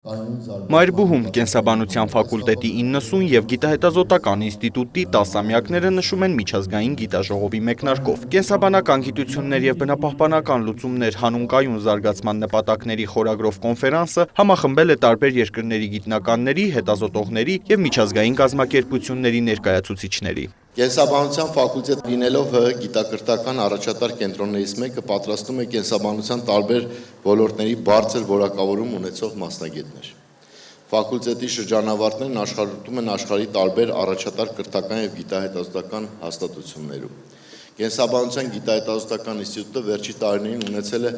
Մայրբուհում կենսաբանության ֆակուլտետի 90 և գիտահետազոտական ինստիտուտի 10-ամյակները նշում են միջազգային գիտաժողովի մեկնարկով։ Կենսաբանական գիտություններ և բնապահպանական լուծումներ հանուն կայուն զարգացման նպատակների խորագրով կոնֆերանսը համախմբել է տարբեր երկրների գիտնականների, հետազոտողների և միջազգային կազմակերպությունների ներկայացուցիչների։ Կենսաբանության ֆակուլտետ լինելով ՀՀ գիտակրթական առաջատար կենտրոններից մեկը պատրաստում է կենսաբանության տարբեր ոլորտների բարձր որակավորում ունեցող մասնագետներ։ Ֆակուլտետի շրջանավարտներն աշխատում են աշխարհի տարբեր առաջատար կրթական և գիտահետազոտական հաստատություններում։ Կենսաբանության գիտահետազոտական ինստիտուտը վերջի տարիներին ունեցել է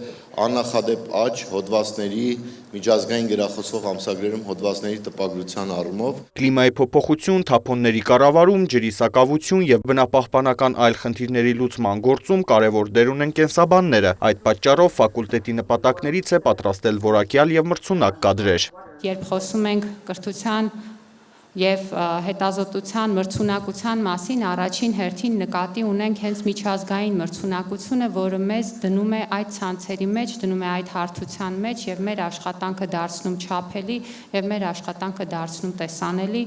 աննախադեպ աճ հոդվածների միջազգային գրախոսող ամսագրերում հոդվածների տպագրության առումով։ Կլիմայի փոփոխություն, թափոնների կառավարում, ջրի սակավություն և բնապահպանական այլ խնդիրների լուծման գործում կարևոր դեր ունեն կենսաբանները։ Այդ պատճառով ֆակուլտետի նպատակներից է պատրաստել որակյալ և մրցունակ կադրեր։ Երբ խոսում ենք կրթության և հետազոտության մրցունակության մասին, առաջին հերթին նկատի ունենք հենց միջազգային մրցունակությունը, որը մեզ դնում է այդ ցանցերի մեջ, դնում է այդ հարթության մեջ և մեր աշխատանքը դարձնում չափելի և մեր աշխատանքը դարձնում տեսանելի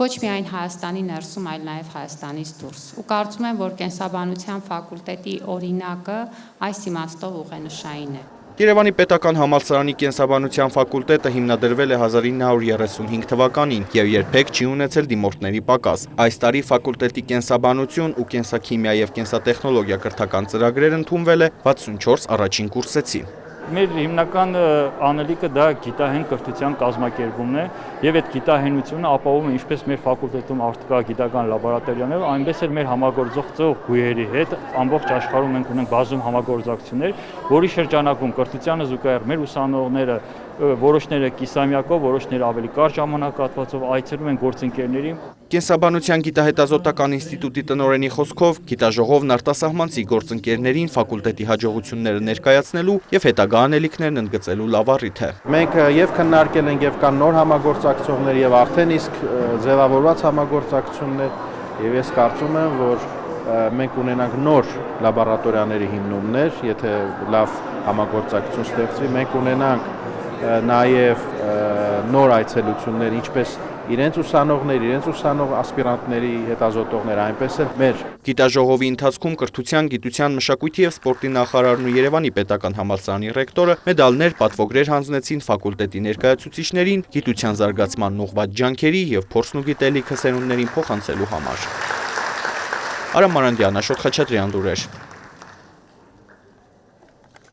ոչ միայն Հայաստանի ներսում, այլ նաև Հայաստանից դուրս։ Ու կարծում եմ, որ կենսաբանության ֆակուլտետի օրինակը այս իմաստով ուղենշային է։ Երևանի պետական համալսարանի կենսաբանության ֆակուլտետը հիմնադրվել է 1935 թվականին և երբեք չի ունեցել դիմորդների պակաս։ Այս տարի ֆակուլտետի կենսաբանություն ու կենսաքիմիա և կենսատեխնոլոգիա կրթական ծրագրեր ընդունվել է 64 առաջին կուրսեցի։ Մեր հիմնական անելիքը դա գիտահեն կրթության կազմակերպումն է եւ այդ գիտահենությունը ապահովում է ինչպես մեր ֆակուլտետում արտակա գիտական լաբորատորիաներով, այնպես էլ մեր համագործակցող բույերի հետ ամբողջ աշխարհում մենք ունենք բազում համագործակցություններ, որի շրջանակում կրթությանը զուգահեռ մեր ուսանողները որոշները կիսամյակով, որոշները ավելի կարճ ժամանակահատվածով այցելում են գործընկերների։ Կենսաբանության գիտահետազոտական ինստիտուտի տնօրենի խոսքով գիտաժողովն արտասահմանցի գործընկերներին ֆակուլտետի հաջողությունները ներկայացնելու եւ հետագա անելիքներն ընդգծելու լավ առիթ է։ Մենք եւ քննարկել ենք եւ կան նոր համագործակցություններ եւ արդեն իսկ ձևավորված համագործակցություններ եւ ես կարծում եմ, որ մենք ունենանք նոր լաբորատորիաների հիմնումներ, եթե լավ համագործակցություն ստեղծվի, մենք ունենանք նաև նոր այցելություններ, ինչպես իրենց ուսանողներ, իրենց ուսանող ասպիրանտների հետազոտողներ, այնպես էլ մեր։ Գիտաժողովի ընթացքում կրթության, գիտության, մշակույթի և սպորտի նախարարն ու Երևանի պետական համալսարանի ռեկտորը մեդալներ, պատվոգրեր հանձնեցին ֆակուլտետի ներկայացուցիչներին գիտության զարգացմանն ուղղված ջանքերի և փորձն ու գիտելիքը սերունդներին փոխանցելու համար։ Արամ Մարանդյան, Աշոտ Խաչատրյան լուրեր։